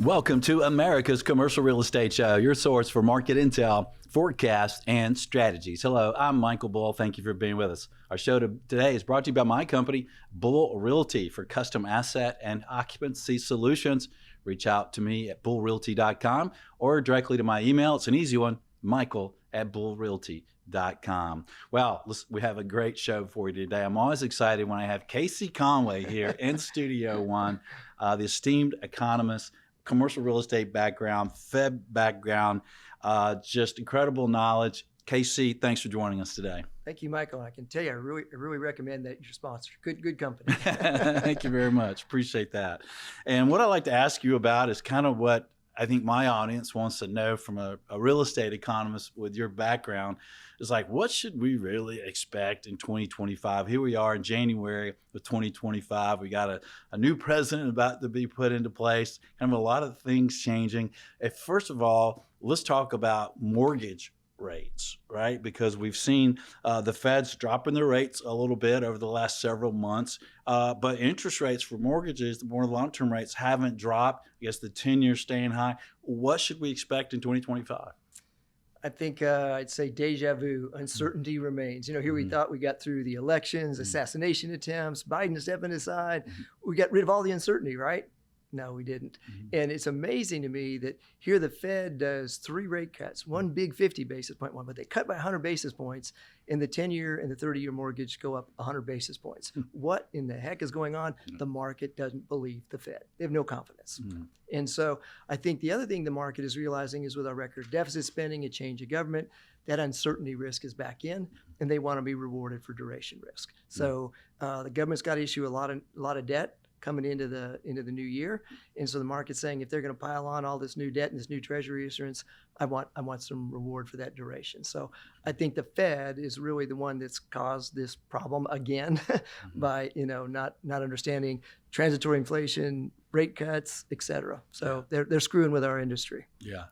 Welcome to America's Commercial Real Estate Show, your source for market intel, forecasts, and strategies. Hello, I'm Michael Bull. Thank you for being with us. Our show today is brought to you by my company, Bull Realty, for custom asset and occupancy solutions. Reach out to me at bullrealty.com or directly to my email. It's an easy one, michael@bullrealty.com. Well, we have a great show for you today. I'm always excited when I have Casey Conway here in Studio One, the esteemed economist, commercial real estate background, Fed background, just incredible knowledge. Casey, thanks for joining us today. Thank you, Michael. I can tell you, I really recommend that your sponsor. Good company. Thank you very much. Appreciate that. And what I'd like to ask you about is kind of what I think my audience wants to know from a real estate economist with your background is like, what should we really expect in 2025? Here we are in January of 2025. We got a new president about to be put into place, kind of a lot of things changing. First of all, let's talk about mortgage rates, right? Because we've seen the Feds dropping their rates a little bit over the last several months, but interest rates for mortgages, the more long-term rates, haven't dropped. I guess the 10-year staying high. What should we expect in 2025? I think I'd say deja vu, uncertainty remains. Here we thought we got through the elections, assassination attempts, Biden stepping aside. We got rid of all the uncertainty, right? No, we didn't. And it's amazing to me that here the Fed does 3 rate cuts, one big 50 basis point one, but they cut by 100 basis points, and the 10-year and the 30-year mortgage go up 100 basis points. What in the heck is going on? The market doesn't believe the Fed. They have no confidence. And so I think the other thing the market is realizing is with our record deficit spending, a change of government, that uncertainty risk is back in, and they want to be rewarded for duration risk. So the government's got to issue a lot of debt coming into the new year, and so the market's saying if they're going to pile on all this new debt and this new Treasury issuance, I want some reward for that duration. So I think the Fed is really the one that's caused this problem again by not understanding transitory inflation, rate cuts, et cetera. So they're screwing with our industry. Yeah,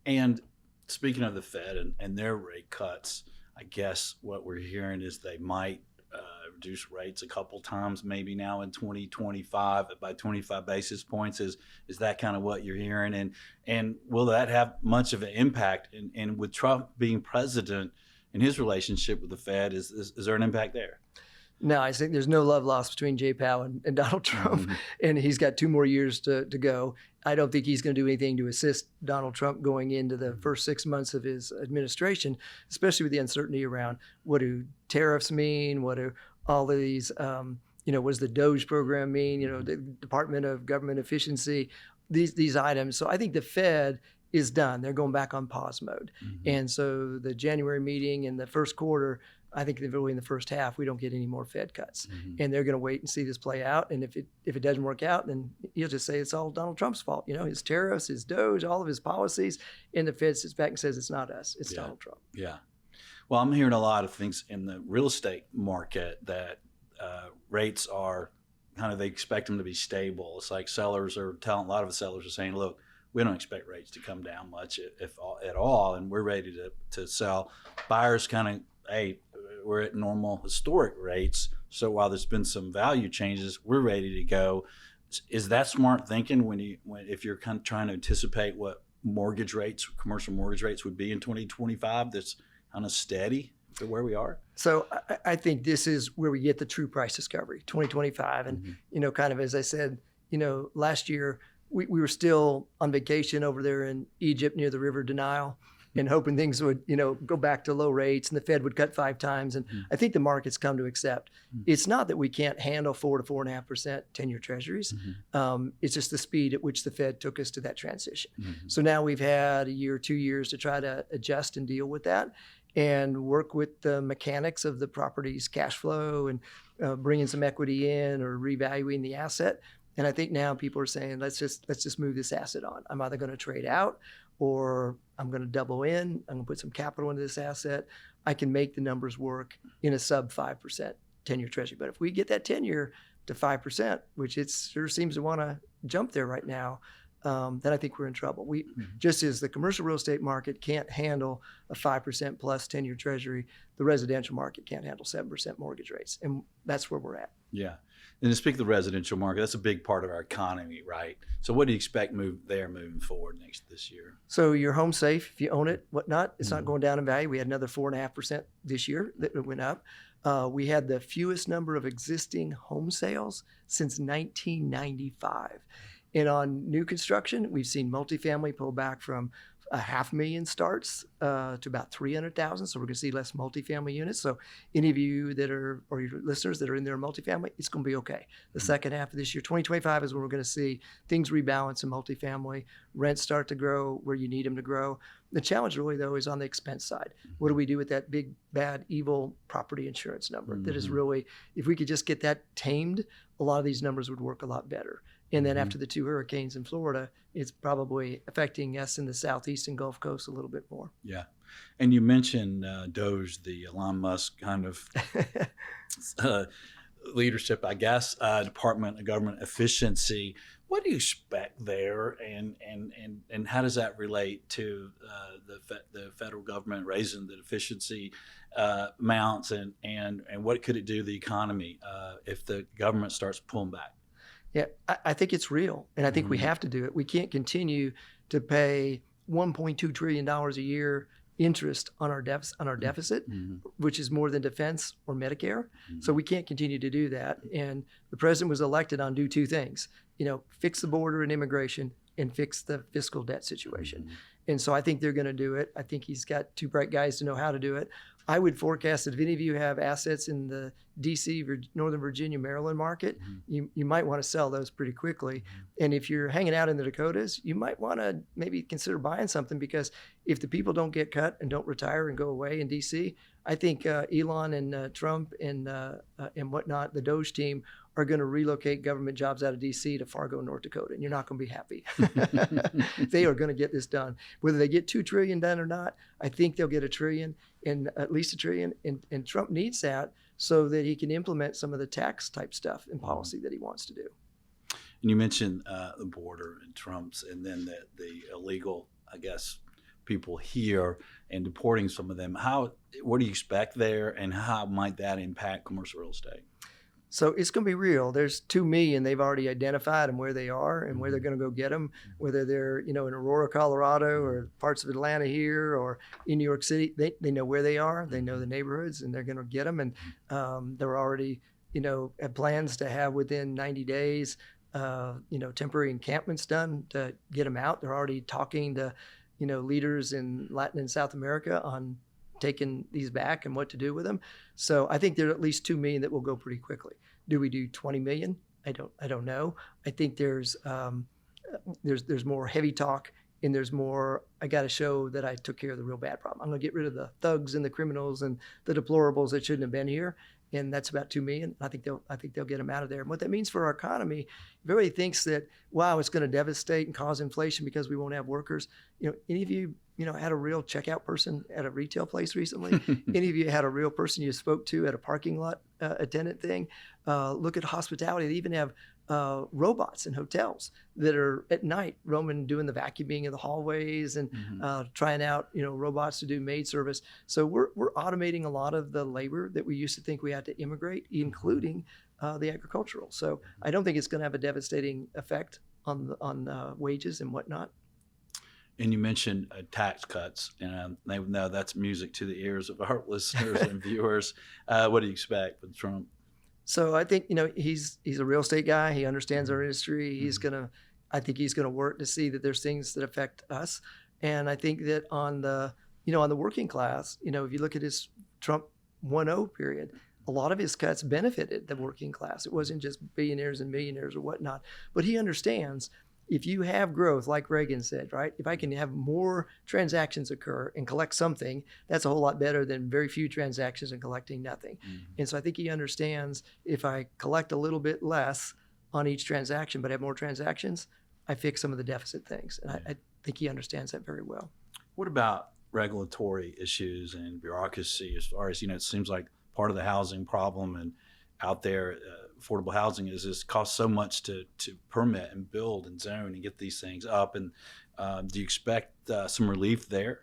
and speaking of the Fed and their rate cuts, I guess what we're hearing is they might reduce rates a couple times, maybe now in 2025 by 25 basis points. Is that kind of what you're hearing? And will that have much of an impact? And with Trump being president and his relationship with the Fed, is there an impact there? No, I think there's no love lost between Jay Powell and Donald Trump, and he's got 2 more years to go. I don't think he's going to do anything to assist Donald Trump going into the first 6 months of his administration, especially with the uncertainty around what do tariffs mean, what do all of these, what does the DOGE program mean, the Department of Government Efficiency, these items. So I think the Fed is done. They're going back on pause mode. And so the January meeting in the first quarter, I think really in the first half, we don't get any more Fed cuts. And they're going to wait and see this play out. And if it doesn't work out, then he'll just say it's all Donald Trump's fault. His tariffs, his DOGE, all of his policies. And the Fed sits back and says it's not us, it's Donald Trump. Yeah. Well, I'm hearing a lot of things in the real estate market that rates are kind of, they expect them to be stable. It's like a lot of the sellers are saying, look, we don't expect rates to come down much if at all, and we're ready to sell. Buyers kind of, hey, we're at normal historic rates, so while there's been some value changes, we're ready to go. Is that smart thinking if you're kind of trying to anticipate what mortgage rates, commercial mortgage rates would be in 2025, that's kind of steady to where we are? So I think this is where we get the true price discovery, 2025. And, kind of as I said, last year we were still on vacation over there in Egypt near the river Nile and hoping things would, go back to low rates and the Fed would cut 5 times. And I think the market's come to accept. It's not that we can't handle 4 to 4.5% 10-year treasuries. It's just the speed at which the Fed took us to that transition. So now we've had a year, 2 years to try to adjust and deal with that and work with the mechanics of the property's cash flow and bringing some equity in or revaluing the asset. And I think now people are saying, let's just move this asset on. I'm either going to trade out or I'm going to double in. I'm going to put some capital into this asset. I can make the numbers work in a sub 5% 10-year treasury. But if we get that 10-year to 5%, which it sure seems to want to jump there right now, then I think we're in trouble. Just as the commercial real estate market can't handle a 5% plus 10-year treasury, the residential market can't handle 7% mortgage rates. And that's where we're at. Yeah. And to speak of the residential market, that's a big part of our economy, right? So what do you expect moving forward this year? So your home safe, if you own it, whatnot, it's not Mhm. going down in value. We had another 4.5% this year that it went up. We had the fewest number of existing home sales since 1995. And on new construction, we've seen multifamily pull back from 500,000 starts to about 300,000. So we're going to see less multifamily units. So any of you that are, or your listeners that are in there multifamily, it's going to be okay. The second half of this year, 2025, is when we're going to see things rebalance in multifamily, rents start to grow where you need them to grow. The challenge really, though, is on the expense side. What do we do with that big, bad, evil property insurance number? That is really, if we could just get that tamed, a lot of these numbers would work a lot better. And then after the 2 hurricanes in Florida, it's probably affecting us in the Southeast and Gulf Coast a little bit more. Yeah. And you mentioned DOGE, the Elon Musk kind of leadership, I guess, Department of Government Efficiency. What do you expect there, and how does that relate to the federal government raising the efficiency amounts, and what could it do to the economy if the government starts pulling back? Yeah, I think it's real, and I think we have to do it. We can't continue to pay $1.2 trillion a year interest on our deficit, which is more than defense or Medicare. So we can't continue to do that. And the president was elected on do 2 things: fix the border and immigration, and fix the fiscal debt situation. And so I think they're going to do it. I think he's got 2 bright guys to know how to do it. I would forecast that if any of you have assets in the DC, Northern Virginia, Maryland market, you might want to sell those pretty quickly. And if you're hanging out in the Dakotas, you might want to maybe consider buying something, because if the people don't get cut and don't retire and go away in DC, I think Elon and Trump and whatnot, the DOGE team, are going to relocate government jobs out of DC to Fargo, North Dakota, and you're not going to be happy. They are going to get this done. Whether they get $2 trillion done or not, I think they'll get $1 trillion, and at least $1 trillion. And Trump needs that so that he can implement some of the tax type stuff and policy that he wants to do. And you mentioned the border and Trump's, and then the illegal, I guess, people here and deporting some of them. What do you expect there, and how might that impact commercial real estate? So it's going to be real. There's 2 million. They've already identified them where they are and where they're going to go get them, whether they're, in Aurora, Colorado, or parts of Atlanta here, or in New York City. They know where they are. They know the neighborhoods, and they're going to get them. And they're already, have plans to have within 90 days, temporary encampments done to get them out. They're already talking to, leaders in Latin and South America on taking these back and what to do with them. So I think there are at least 2 million that will go pretty quickly. Do we do 20 million? I don't know. I think there's more heavy talk, and there's more, I got to show that I took care of the real bad problem. I'm going to get rid of the thugs and the criminals and the deplorables that shouldn't have been here. And that's about 2 million. I think they'll get them out of there. And what that means for our economy, if everybody thinks that, wow, it's going to devastate and cause inflation because we won't have workers. Any of you, had a real checkout person at a retail place recently? Any of you had a real person you spoke to at a parking lot attendant thing? Look at hospitality. They even have robots in hotels that are at night roaming, doing the vacuuming in the hallways, and trying out, robots to do maid service. So we're automating a lot of the labor that we used to think we had to immigrate, including the agricultural. So I don't think it's going to have a devastating effect on wages and whatnot. And you mentioned tax cuts, and they know that's music to the ears of our listeners and viewers. What do you expect with Trump? So I think, he's a real estate guy. He understands our industry. I think he's gonna work to see that there's things that affect us. And I think that on the working class, if you look at his Trump 1.0 period, a lot of his cuts benefited the working class. It wasn't just billionaires and millionaires or whatnot. But he understands, if you have growth, like Reagan said, right? If I can have more transactions occur and collect something, that's a whole lot better than very few transactions and collecting nothing. And so I think he understands, if I collect a little bit less on each transaction, but have more transactions, I fix some of the deficit things. And I think he understands that very well. What about regulatory issues and bureaucracy, as far as, it seems like part of the housing problem and out there, affordable housing is this costs so much to permit and build and zone and get these things up. And do you expect some relief there?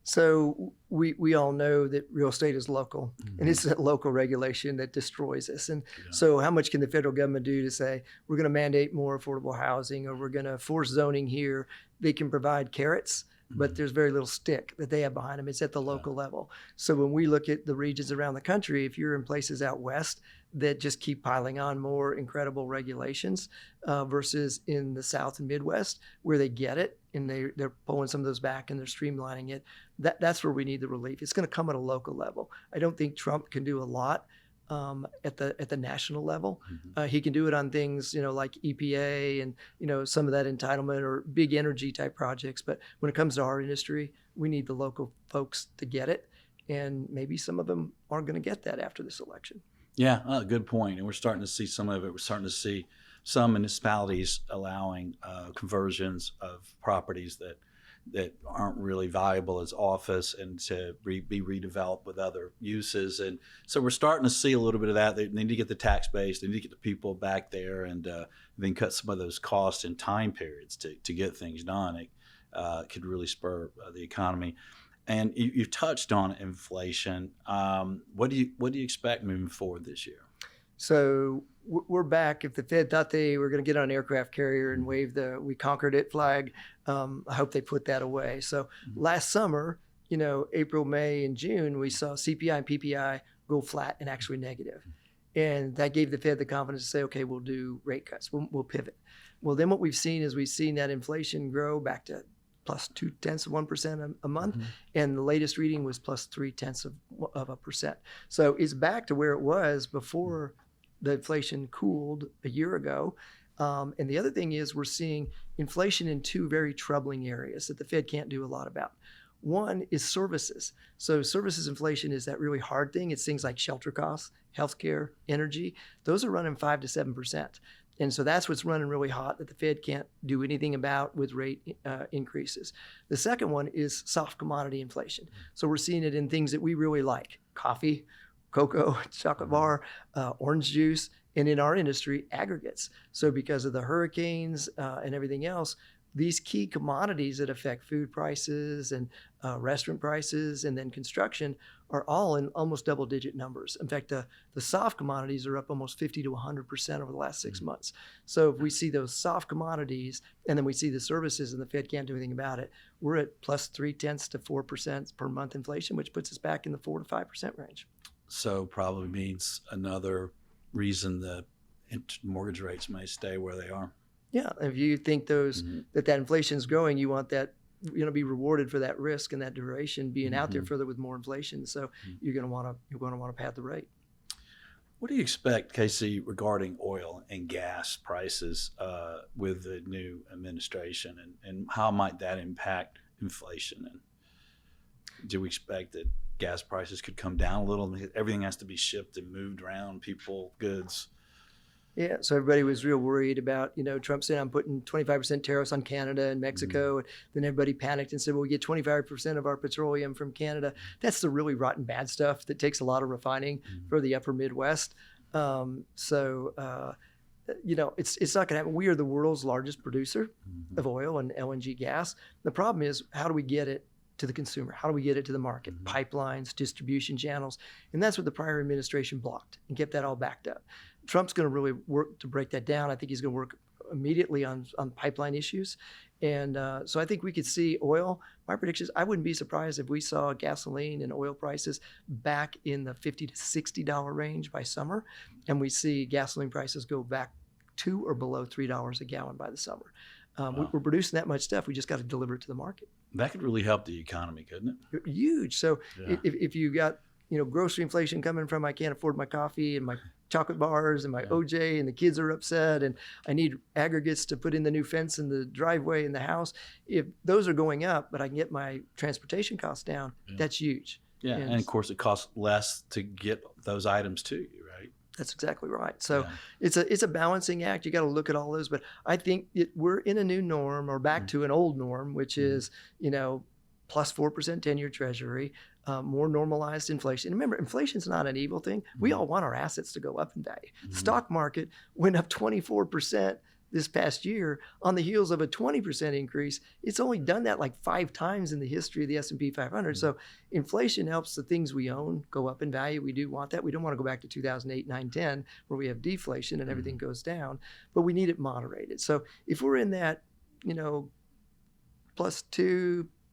So we all know that real estate is local, and it's that local regulation that destroys us. And so how much can the federal government do to say, we're going to mandate more affordable housing, or we're going to force zoning here? They can provide carrots, but there's very little stick that they have behind them. It's at the local level. So when we look at the regions around the country, if you're in places out west that just keep piling on more incredible regulations versus in the South and Midwest where they get it and they're pulling some of those back and they're streamlining it, that's where we need the relief. It's going to come at a local level. I don't think Trump can do a lot at the national level. He can do it on things, like EPA and, some of that entitlement or big energy type projects. But when it comes to our industry, we need the local folks to get it. And maybe some of them aren't going to get that after this election. Yeah, good point. And we're starting to see some of it. We're starting to see some municipalities allowing conversions of properties that aren't really viable as office and to be redeveloped with other uses. And so we're starting to see a little bit of that. They need to get the tax base, they need to get the people back there, and then cut some of those costs and time periods to get things done. It could really spur the economy. And you touched on inflation. What do you expect moving forward this year? So we're back. If the Fed thought they were going to get on an aircraft carrier and wave the "we conquered it" flag, I hope they put that away. So last summer, April, May, and June, we saw CPI and PPI go flat and actually negative. And that gave the Fed the confidence to say, okay, we'll do rate cuts. We'll pivot. Well, then what we've seen is that inflation grow back to plus 0.2% a month, and the latest reading was plus 0.3%. So it's back to where it was before the inflation cooled a year ago. And the other thing is we're seeing inflation in two very troubling areas that the Fed can't do a lot about. One is services. So services inflation is that really hard thing. It's things like shelter costs, healthcare, energy. Those are running 5 to 7%. And so that's what's running really hot that the Fed can't do anything about with rate increases. The second one is soft commodity inflation. So we're seeing it in things that we really like: coffee, cocoa, chocolate bar, orange juice, and in our industry, aggregates. So because of the hurricanes and everything else, these key commodities that affect food prices and restaurant prices and then construction are all in almost double-digit numbers. In fact, the soft commodities are up almost 50 to 100% over the last 6 months. So if we see those soft commodities and then we see the services and the Fed can't do anything about it, we're at plus 0.3 to 4% per month inflation, which puts us back in the 4 to 5% range. So probably means another reason the mortgage rates may stay where they are. Yeah, if you think that inflation is growing, you want that be rewarded for that risk and that duration being out there further with more inflation. So you're going to want to pad the rate. What do you expect, Casey, regarding oil and gas prices with the new administration, and how might that impact inflation? And do we expect that gas prices could come down a little? Everything has to be shipped and moved around, people, goods. Yeah, so everybody was real worried about, Trump saying I'm putting 25% tariffs on Canada and Mexico. And then everybody panicked and said, well, we get 25% of our petroleum from Canada. That's the really rotten bad stuff that takes a lot of refining for the upper Midwest. It's not going to happen. We are the world's largest producer of oil and LNG gas. The problem is, how do we get it to the consumer? How do we get it to the market? Pipelines, distribution channels. And that's what the prior administration blocked and kept that all backed up. Trump's going to really work to break that down. I think he's going to work immediately on pipeline issues. And so I think we could see oil. My predictions, I wouldn't be surprised if we saw gasoline and oil prices back in the $50 to $60 range by summer. And we see gasoline prices go back to or below $3 a gallon by the summer. We're producing that much stuff. We just got to deliver it to the market. That could really help the economy, couldn't it? Huge. So if you got grocery inflation coming from I can't afford my coffee and my chocolate bars and my OJ, and the kids are upset, and I need aggregates to put in the new fence in the driveway in the house. If those are going up, but I can get my transportation costs down, that's huge. Yeah, and of course it costs less to get those items to you, right? That's exactly right. So it's a balancing act. You got to look at all those, but I think we're in a new norm, or back to an old norm, which is plus 4% 10-year Treasury, more normalized inflation. And remember, inflation's not an evil thing. We all want our assets to go up in value. The stock market went up 24% this past year on the heels of a 20% increase. It's only done that like 5 times in the history of the S&P 500. So inflation helps the things we own go up in value. We do want that. We don't want to go back to 2008, 9, 10, where we have deflation and everything goes down, but we need it moderated. So if we're in that, +2,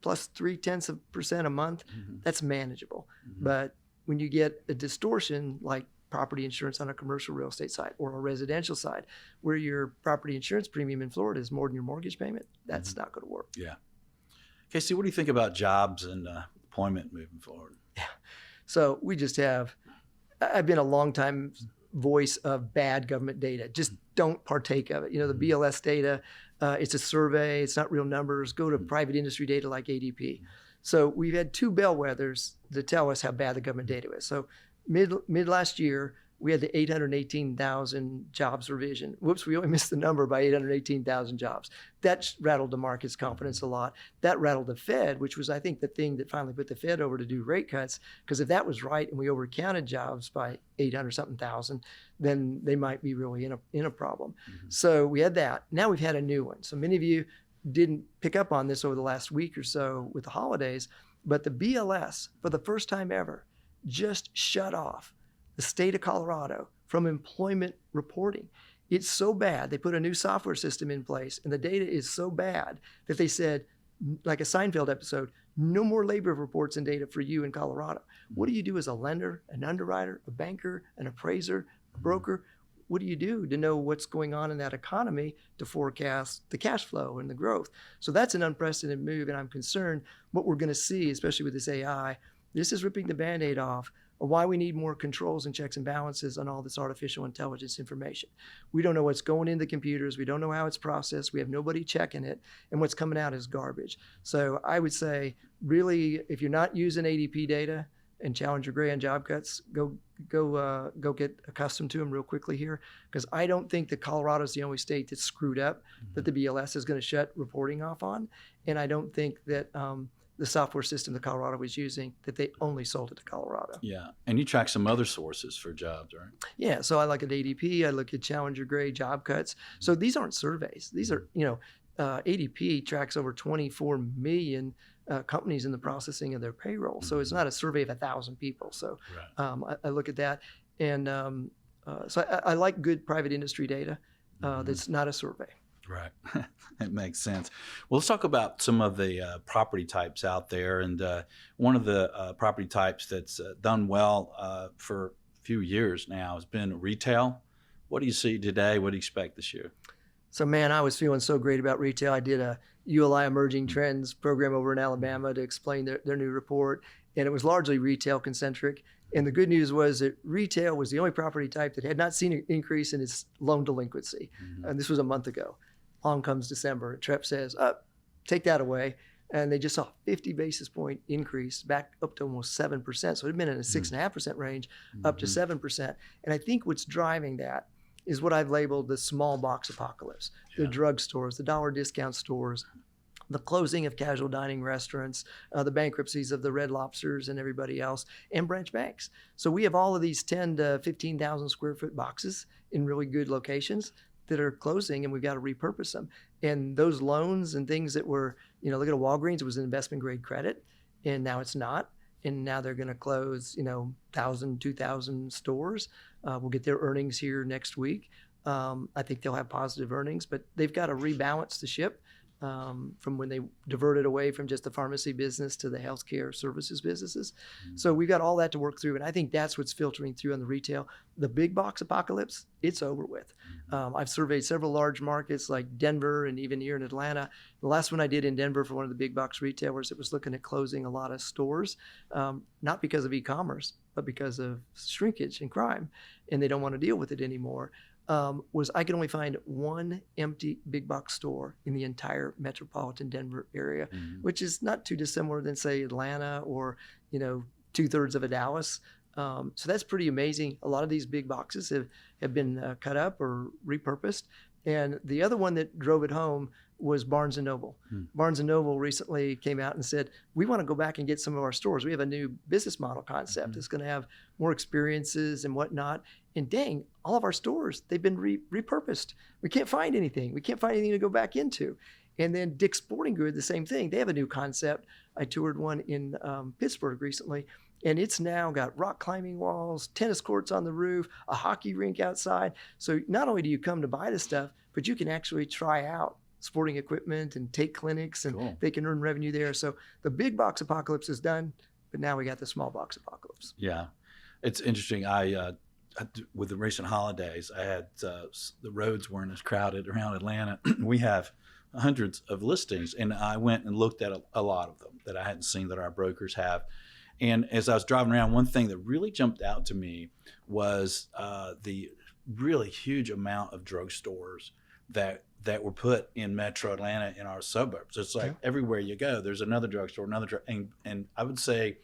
+0.3% a month, that's manageable. But when you get a distortion like property insurance on a commercial real estate side or a residential side, where your property insurance premium in Florida is more than your mortgage payment, that's not going to work. Yeah. Casey, what do you think about jobs and employment moving forward? Yeah. So we just have, I've been a long time voice of bad government data. Just don't partake of it. The BLS data, it's a survey. It's not real numbers. Go to private industry data like ADP. So we've had 2 bellwethers that tell us how bad the government data is. So mid last year, we had the 818,000 jobs revision. Whoops, we only missed the number by 818,000 jobs. That rattled the market's confidence a lot. That rattled the Fed, which was, I think, the thing that finally put the Fed over to do rate cuts. Because if that was right and we overcounted jobs by 800-something thousand, then they might be really in a problem. So we had that. Now we've had a new one. So many of you didn't pick up on this over the last week or so with the holidays, but the BLS, for the first time ever, just shut off the state of Colorado from employment reporting. It's so bad. They put a new software system in place, and the data is so bad that they said, like a Seinfeld episode, no more labor reports and data for you in Colorado. What do you do as a lender, an underwriter, a banker, an appraiser, a broker? What do you do to know what's going on in that economy to forecast the cash flow and the growth? So that's an unprecedented move, and I'm concerned what we're going to see, especially with this AI. This is ripping the Band-Aid off of why we need more controls and checks and balances on all this artificial intelligence information. We don't know what's going into the computers. We don't know how it's processed. We have nobody checking it, and what's coming out is garbage. So I would say, really, if you're not using ADP data and Challenger Gray on job cuts, go get accustomed to them real quickly here, because I don't think that Colorado is the only state that's screwed up that the BLS is going to shut reporting off on, and I don't think that the software system that Colorado was using, that they only sold it to Colorado. Yeah, and you track some other sources for jobs, right? Yeah, so I look at ADP, I look at Challenger Gray job cuts. So these aren't surveys. These are, ADP tracks over 24 million companies in the processing of their payroll. So it's not a survey of 1,000 people. So I look at that. And so I like good private industry data that's not a survey. Right. It makes sense. Well, let's talk about some of the property types out there. And one of the property types that's done well for a few years now has been retail. What do you see today? What do you expect this year? So, man, I was feeling so great about retail. I did a ULI Emerging Trends program over in Alabama to explain their new report. And it was largely retail concentric. And the good news was that retail was the only property type that had not seen an increase in its loan delinquency. And this was a month ago. Along comes December. TREP says, take that away. And they just saw a 50 basis point increase back up to almost 7%. So it had been in a 6.5% range up to 7%. And I think what's driving that is what I've labeled the small box apocalypse. The drugstores, the dollar discount stores, the closing of casual dining restaurants, the bankruptcies of the Red Lobsters and everybody else, and branch banks. So we have all of these 10 to 15,000 square foot boxes in really good locations that are closing, and we've got to repurpose them. And those loans and things that were, look at a Walgreens, it was an investment grade credit, and now it's not. And now they're going to close, 1,000, 2,000 stores. We'll get their earnings here next week. I think they'll have positive earnings, but they've got to rebalance the ship from when they diverted away from just the pharmacy business to the healthcare services businesses. So we've got all that to work through, and I think that's what's filtering through on the retail. The big box apocalypse, it's over with. I've surveyed several large markets like Denver and even here in Atlanta. The last one I did in Denver for one of the big box retailers, it was looking at closing a lot of stores, not because of e-commerce, but because of shrinkage and crime, and they don't want to deal with it anymore. Was I could only find one empty big box store in the entire metropolitan Denver area, which is not too dissimilar than, say, Atlanta or, 2/3 of a Dallas. So that's pretty amazing. A lot of these big boxes have been cut up or repurposed. And the other one that drove it home was Barnes and Noble. Barnes and Noble recently came out and said, we want to go back and get some of our stores. We have a new business model concept that's going to have more experiences and whatnot. And dang, all of our stores, they've been repurposed. We can't find anything. We can't find anything to go back into. And then Dick's Sporting Goods, the same thing. They have a new concept. I toured one in Pittsburgh recently, and it's now got rock climbing walls, tennis courts on the roof, a hockey rink outside. So not only do you come to buy the stuff, but you can actually try out sporting equipment and take clinics, and they can earn revenue there. So the big box apocalypse is done, but now we got the small box apocalypse. Yeah, it's interesting. With the recent holidays, I had the roads weren't as crowded around Atlanta. We have hundreds of listings, and I went and looked at a lot of them that I hadn't seen that our brokers have. And as I was driving around, one thing that really jumped out to me was the really huge amount of drugstores that were put in Metro Atlanta in our suburbs. It's like everywhere you go, there's another drugstore, and I would say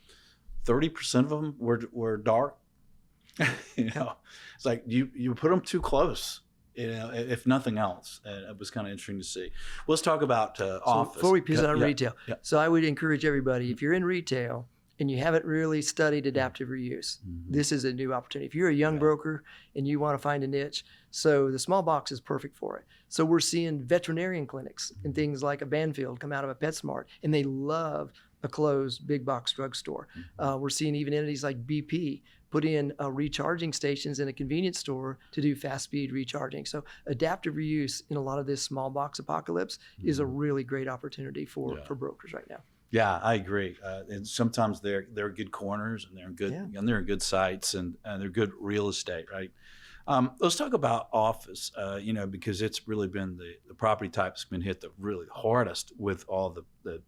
30% of them were dark. It's like you put them too close, if nothing else. And it was kind of interesting to see. Let's talk about office. Before we piece on retail. So I would encourage everybody, if you're in retail and you haven't really studied adaptive reuse, this is a new opportunity. If you're a young broker and you want to find a niche, so the small box is perfect for it. So we're seeing veterinarian clinics and things like a Banfield come out of a PetSmart, and they love a closed big box drugstore. We're seeing even entities like BP put in recharging stations in a convenience store to do fast speed recharging. So adaptive reuse in a lot of this small box apocalypse is a really great opportunity for brokers right now. Yeah, I agree. And sometimes they're good corners, and they're in good sites, and they're good real estate, right? Let's talk about office, because it's really been the property type that's been hit the really hardest with all the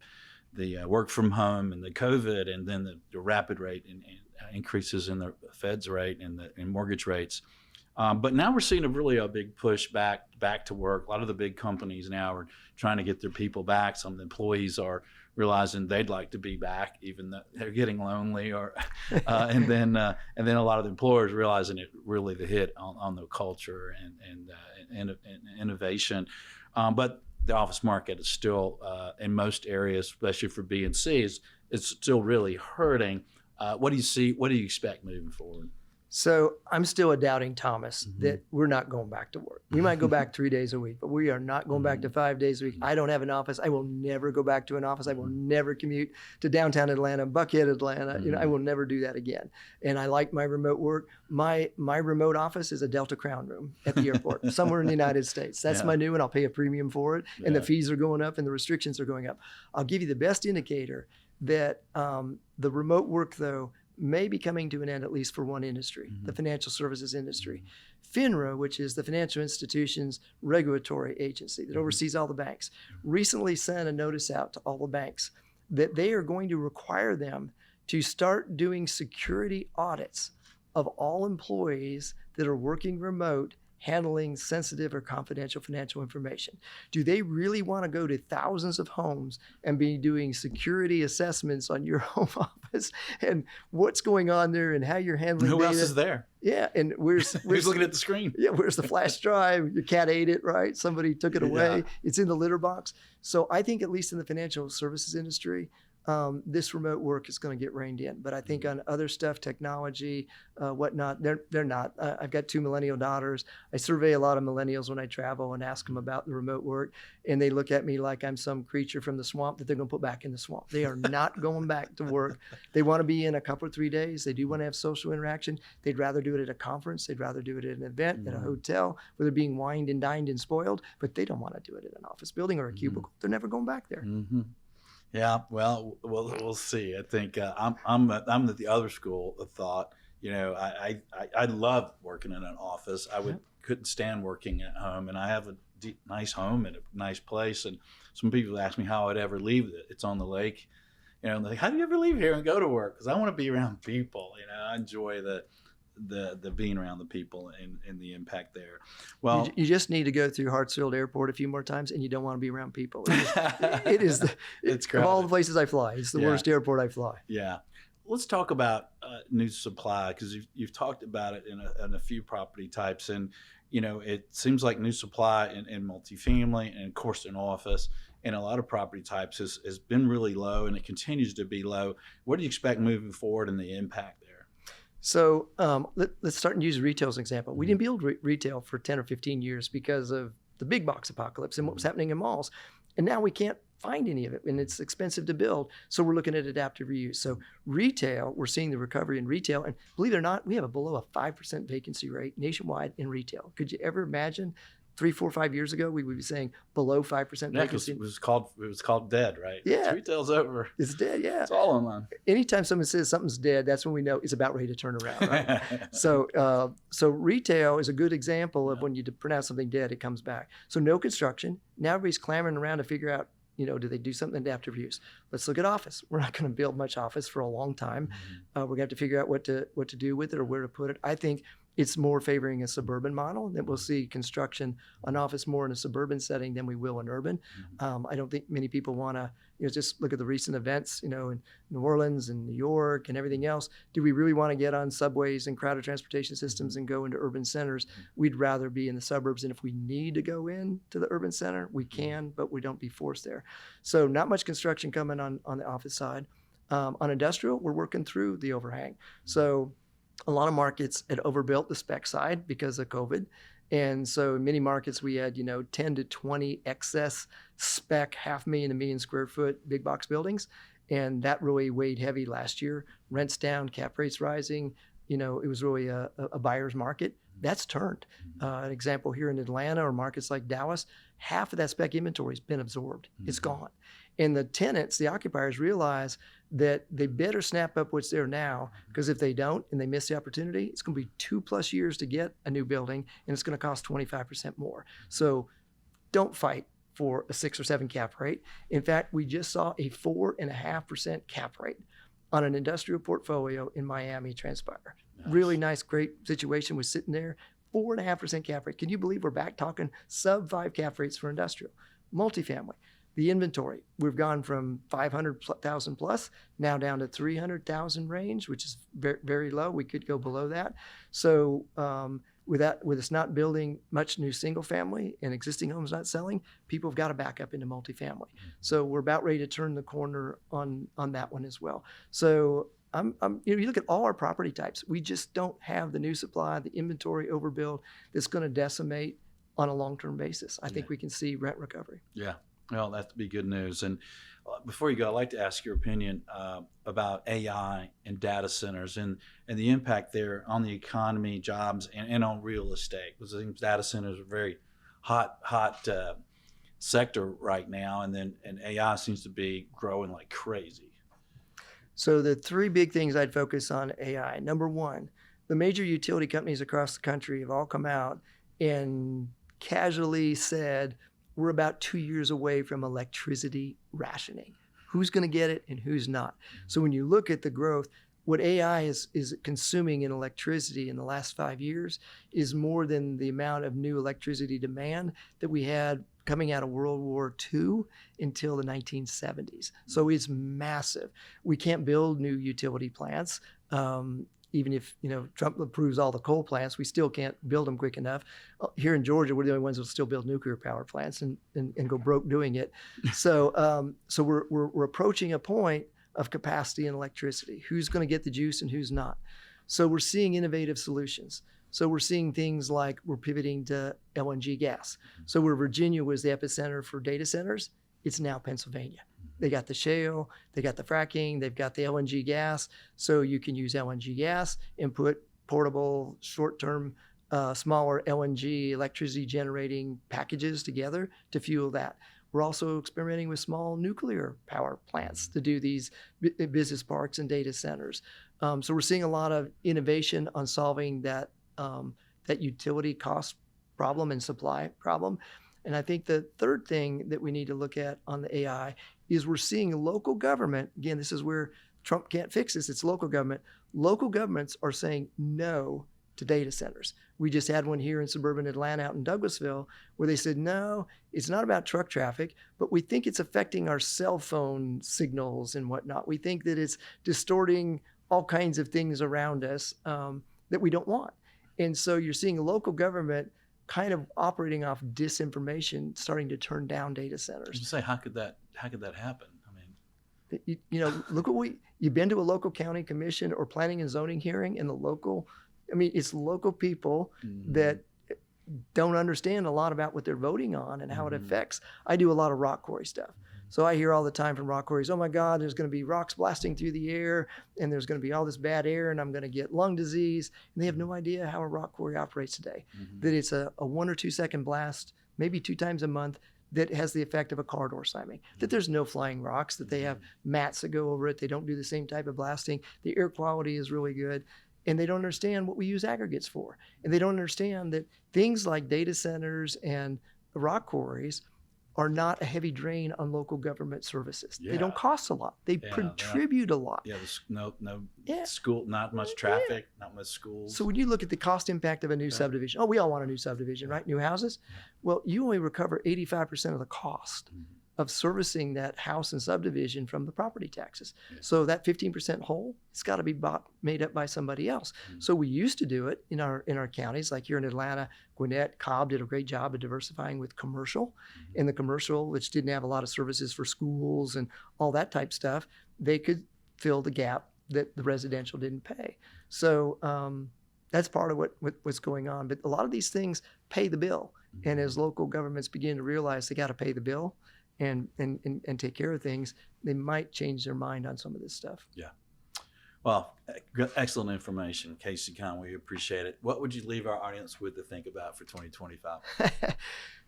work from home and the COVID, and then the rapid rate and increases in the Fed's rate and mortgage rates. But now we're seeing a big push back to work. A lot of the big companies now are trying to get their people back. Some of the employees are realizing they'd like to be back, even though they're getting lonely, and then a lot of the employers realizing it really the hit on the culture and innovation. But the office market is still in most areas, especially for B and C's, it's still really hurting. What do you see? What do you expect moving forward? So I'm still a doubting Thomas that we're not going back to work. We might go back 3 days a week, but we are not going back to 5 days a week. I don't have an office. I will never go back to an office. I will never commute to downtown Atlanta, Buckhead, Atlanta. I will never do that again. And I like my remote work. My remote office is a Delta Crown room at the airport, somewhere in the United States. That's my new one. I'll pay a premium for it. And the fees are going up and the restrictions are going up. I'll give you the best indicator that the remote work, though, may be coming to an end, at least for one industry, the financial services industry. FINRA, which is the Financial Institutions Regulatory Agency that oversees all the banks, recently sent a notice out to all the banks that they are going to require them to start doing security audits of all employees that are working remote, handling sensitive or confidential financial information. Do they really want to go to thousands of homes and be doing security assessments on your home office and what's going on there and how you're handling Who data? else is there? Yeah, and where's who's looking at the screen? Yeah, where's the flash drive? Your cat ate it, right? Somebody took it away. It's in the litter box. So I think at least in the financial services industry, this remote work is going to get reined in. But I think on other stuff, technology, whatnot, they're not. I've got 2 millennial daughters. I survey a lot of millennials when I travel and ask them about the remote work. And they look at me like I'm some creature from the swamp that they're going to put back in the swamp. They are not going back to work. They want to be in a couple or 3 days. They do want to have social interaction. They'd rather do it at a conference. They'd rather do it at an event, at a hotel, where they're being wined and dined and spoiled. But they don't want to do it in an office building or a cubicle. They're never going back there. Yeah, well, we'll see. I think I'm at the other school of thought. I love working in an office. I couldn't stand working at home, and I have a nice home and a nice place. And some people ask me how I'd ever leave it. It's on the lake. And they're like, how do you ever leave here and go to work? Because I want to be around people. I enjoy the being around the people and the impact there. Well, you just need to go through Hartsfield Airport a few more times, and you don't want to be around people. It's of all the places I fly, it's the worst airport I fly. Yeah. Let's talk about new supply, because you've talked about it in a few property types, and it seems like new supply in multifamily and of course in office and a lot of property types has been really low, and it continues to be low. What do you expect moving forward and the impact there? So let's start and use retail as an example. We didn't build retail for 10 or 15 years because of the big box apocalypse and what was happening in malls. And now we can't find any of it, and it's expensive to build. So we're looking at adaptive reuse. So retail, we're seeing the recovery in retail. And believe it or not, we have below a 5% vacancy rate nationwide in retail. Could you ever imagine 3, 4, 5 years ago, we would be saying below 5% vacancy? It was called dead, right? Yeah. Retail's over. It's dead, yeah. It's all online. Anytime someone says something's dead, that's when we know it's about ready to turn around, right? So retail is a good example of when you pronounce something dead, it comes back. So no construction. Now everybody's clamoring around to figure out, do they do something adaptive reuse? Let's look at office. We're not going to build much office for a long time. We're going to have to figure out what to do with it or where to put it. I think it's more favoring a suburban model, that we'll see construction on office more in a suburban setting than we will in urban. I don't think many people want to, just look at the recent events, in New Orleans and New York and everything else. Do we really want to get on subways and crowded transportation systems and go into urban centers? We'd rather be in the suburbs. And if we need to go into the urban center, we can, but we don't be forced there. So not much construction coming on the office side. On industrial, we're working through the overhang. So a lot of markets had overbuilt the spec side because of COVID. And so in many markets, we had, 10 to 20 excess spec, 500,000 to 1 million square foot big box buildings. And that really weighed heavy last year. Rents down, cap rates rising. It was really a buyer's market. That's turned. An example here in Atlanta or markets like Dallas, half of that spec inventory has been absorbed. It's gone. And the tenants, the occupiers, realize that they better snap up what's there now, because if they don't and they miss the opportunity, it's going to be 2+ years to get a new building, and it's going to cost 25% more. So don't fight for a 6 or 7 cap rate. In fact, we just saw a 4.5% cap rate on an industrial portfolio in Miami transpire. Nice. Really nice, great situation was sitting there. 4.5% cap rate. Can you believe we're back talking sub 5 cap rates for industrial? Multifamily. The inventory, we've gone from 500,000 plus now down to 300,000 range, which is very, very low. We could go below that. So with us not building much new single family and existing homes not selling, people have got to back up into multifamily. So we're about ready to turn the corner on that one as well. So you look at all our property types, we just don't have the new supply, the inventory overbuild that's going to decimate on a long-term basis. I think we can see rent recovery. Yeah. Well, that'd be good news. And before you go, I'd like to ask your opinion about AI and data centers and the impact there on the economy, jobs, and on real estate. Because I think data centers are a very hot sector right now, and AI seems to be growing like crazy. So the 3 big things I'd focus on AI. Number 1, the major utility companies across the country have all come out and casually said, we're about 2 years away from electricity rationing. Who's going to get it and who's not? So when you look at the growth, what AI is consuming in electricity in the last 5 years is more than the amount of new electricity demand that we had coming out of World War II until the 1970s. So it's massive. We can't build new utility plants. Even if Trump approves all the coal plants, we still can't build them quick enough. Here in Georgia, we're the only ones that still build nuclear power plants and go broke doing it. So we're approaching a point of capacity in electricity. Who's going to get the juice and who's not? So we're seeing innovative solutions. So we're seeing things like we're pivoting to LNG gas. So where Virginia was the epicenter for data centers, it's now Pennsylvania. They got the shale, they got the fracking, they've got the LNG gas. So you can use LNG gas and put portable, short-term, smaller LNG electricity generating packages together to fuel that. We're also experimenting with small nuclear power plants to do these business parks and data centers. So we're seeing a lot of innovation on solving that utility cost problem and supply problem. And I think the third thing that we need to look at on the AI is we're seeing local government, again, this is where Trump can't fix this, it's local government. Local governments are saying no to data centers. We just had one here in suburban Atlanta out in Douglasville where they said, no, it's not about truck traffic, but we think it's affecting our cell phone signals and whatnot. We think that it's distorting all kinds of things around us that we don't want. And so you're seeing a local government kind of operating off disinformation, starting to turn down data centers. You say, how could that happen? I mean, Look what you've been to a local county commission or planning and zoning hearing, and it's local people that don't understand a lot about what they're voting on and how it affects. I do a lot of rock quarry stuff. So I hear all the time from rock quarries, oh my God, there's going to be rocks blasting through the air and there's going to be all this bad air and I'm going to get lung disease. And they have no idea how a rock quarry operates today. That it's a 1 or 2 second blast, maybe 2 times a month, that has the effect of a car door slamming. That there's no flying rocks, that they have mats that go over it. They don't do the same type of blasting. The air quality is really good. And they don't understand what we use aggregates for. And they don't understand that things like data centers and rock quarries are not a heavy drain on local government services. Yeah. They don't cost a lot. They contribute a lot. Yeah, no school, not much traffic, not much schools. So when you look at the cost impact of a new subdivision, we all want a new subdivision, right? New houses. Well, you only recover 85% of the cost of servicing that house and subdivision from the property taxes. Yeah. So that 15% hole, it's got to be made up by somebody else. So we used to do it in our counties, like here in Atlanta. Gwinnett, Cobb did a great job of diversifying with commercial. And the commercial, which didn't have a lot of services for schools and all that type stuff, they could fill the gap that the residential didn't pay. So that's part of what's going on. But a lot of these things pay the bill. And as local governments begin to realize they got to pay the bill and take care of things, they might change their mind on some of this stuff. Yeah. Well, excellent information, Casey Conway. Appreciate it. What would you leave our audience with to think about for 2025?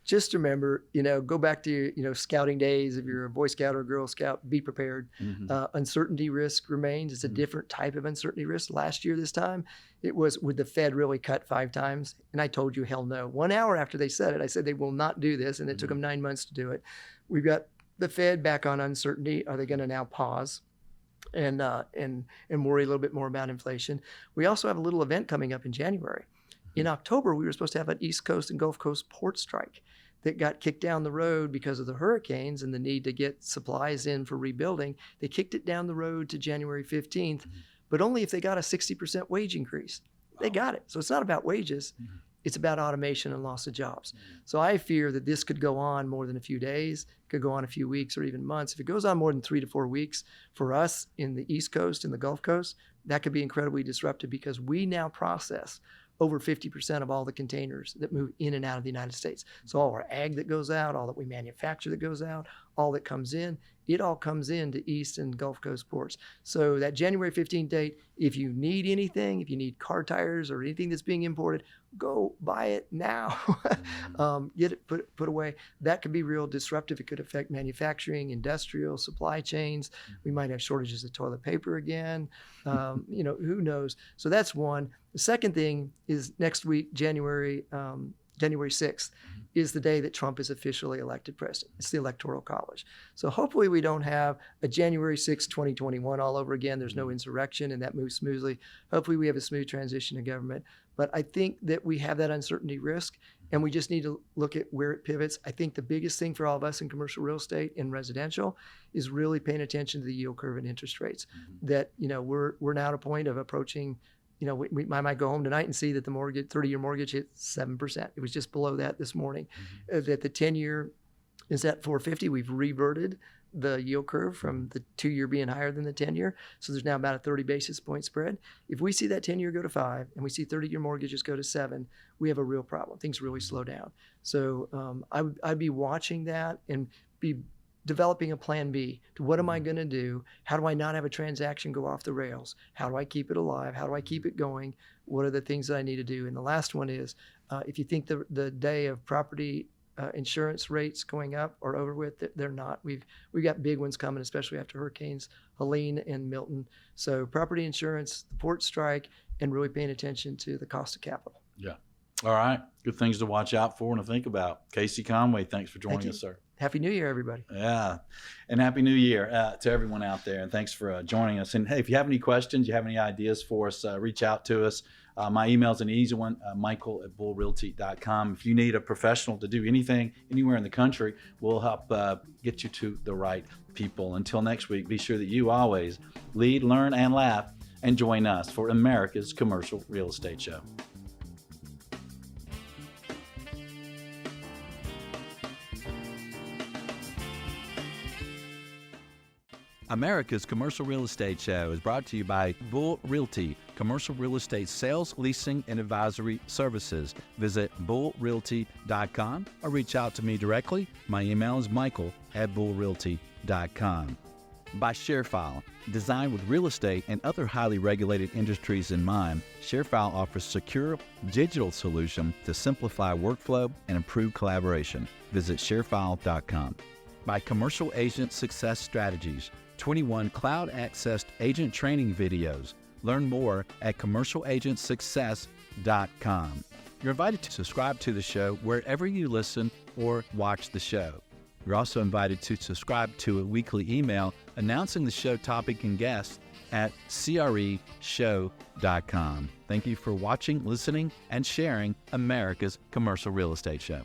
Just remember, go back to your, scouting days. If you're a Boy Scout or Girl Scout, be prepared. Uncertainty risk remains. It's a different type of uncertainty risk. Last year, this time, it was, would the Fed really cut 5 times? And I told you, hell no. 1 hour after they said it, I said they will not do this. And it took them 9 months to do it. We've got the Fed back on uncertainty. Are they going to now pause and worry a little bit more about inflation? We also have a little event coming up in January. In October, we were supposed to have an East Coast and Gulf Coast port strike that got kicked down the road because of the hurricanes and the need to get supplies in for rebuilding. They kicked it down the road to January 15th, but only if they got a 60% wage increase. They got it. So it's not about wages. It's about automation and loss of jobs. So I fear that this could go on more than a few days, could go on a few weeks or even months. If it goes on more than 3 to 4 weeks for us in the East Coast and the Gulf Coast, that could be incredibly disruptive because we now process over 50% of all the containers that move in and out of the United States. So all our ag that goes out, all that we manufacture that goes out, all that comes in, it all comes into East and Gulf Coast ports. So that January 15th date, if you need anything, if you need car tires or anything that's being imported, go buy it now. Get it put away. That could be real disruptive. It could affect manufacturing, industrial, supply chains. We might have shortages of toilet paper again. Who knows? So that's one. The second thing is next week, January 6th, is the day that Trump is officially elected president. It's the Electoral College. So hopefully we don't have a January 6th, 2021 all over again. There's no insurrection and that moves smoothly. Hopefully we have a smooth transition in government. But I think that we have that uncertainty risk and we just need to look at where it pivots. I think the biggest thing for all of us in commercial real estate and residential is really paying attention to the yield curve and interest rates. That, we're now at a point of approaching, I might go home tonight and see that the 30-year mortgage hit 7%. It was just below that this morning. That the 10-year is at 4.50. We've reverted the yield curve from the 2-year being higher than the 10-year. So there's now about a 30 basis point spread. If we see that 10-year go to 5 and we see 30-year mortgages go to 7, we have a real problem. Things really slow down. So I'd be watching that and be developing a plan B to what am I going to do? How do I not have a transaction go off the rails? How do I keep it alive? How do I keep it going? What are the things that I need to do? And the last one is, if you think the day of property insurance rates going up are over with, they're not. We've got big ones coming, especially after hurricanes Helene and Milton. So property insurance, the port strike, and really paying attention to the cost of capital. Yeah. All right. Good things to watch out for and to think about. Casey Conway, thanks for joining us, sir. Happy New Year, everybody. Yeah. And Happy New Year to everyone out there. And thanks for joining us. And hey, if you have any questions, you have any ideas for us, reach out to us. My email's an easy one, michael@bullrealty.com. If you need a professional to do anything anywhere in the country, we'll help get you to the right people. Until next week, be sure that you always lead, learn, and laugh, and join us for America's Commercial Real Estate Show. America's Commercial Real Estate Show is brought to you by Bull Realty, commercial real estate sales, leasing, and advisory services. Visit bullrealty.com or reach out to me directly. My email is michael@bullrealty.com. By ShareFile, designed with real estate and other highly regulated industries in mind, ShareFile offers secure digital solution to simplify workflow and improve collaboration. Visit sharefile.com. By Commercial Agent Success Strategies, 21 cloud-accessed agent training videos. Learn more at commercialagentsuccess.com. You're invited to subscribe to the show wherever you listen or watch the show. You're also invited to subscribe to a weekly email announcing the show topic and guests at creshow.com. Thank you for watching, listening, and sharing America's Commercial Real Estate Show.